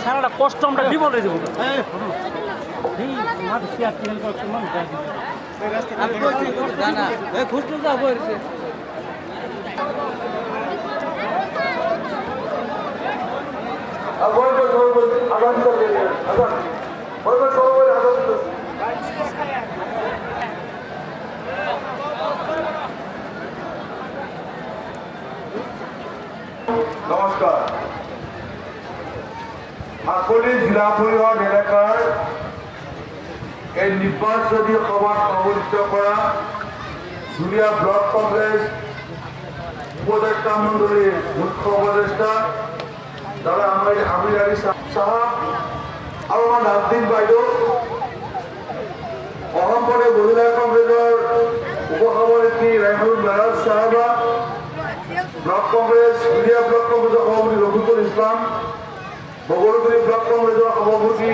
সারাটা কষ্ট আমরা বিপদে দেবো নমস্কার। আকলি জিলা পরিষদ এলাকার এই নির্বাচনী সভা সংগঠিত করা জুলিয়া ব্লক কংগ্রেস উপদেষ্টা মন্ডলীর মুখ্য উপদেষ্টা দাদা আমির আলী সাহাব আৰু আমার নাজদিন বাইদেউ, অসম প্ৰদেশ মহিলা কংগ্ৰেছৰ উপসভাপতি ৰাইনুল নাৰাজ সাহেবা, ব্লক কংগ্রেস জুলিয়া ব্লক কংগ্রেসের সভাপতি রফিকুল ইসলাম, বগলগুড়ি ব্লক কংগ্রেসের সভাপতি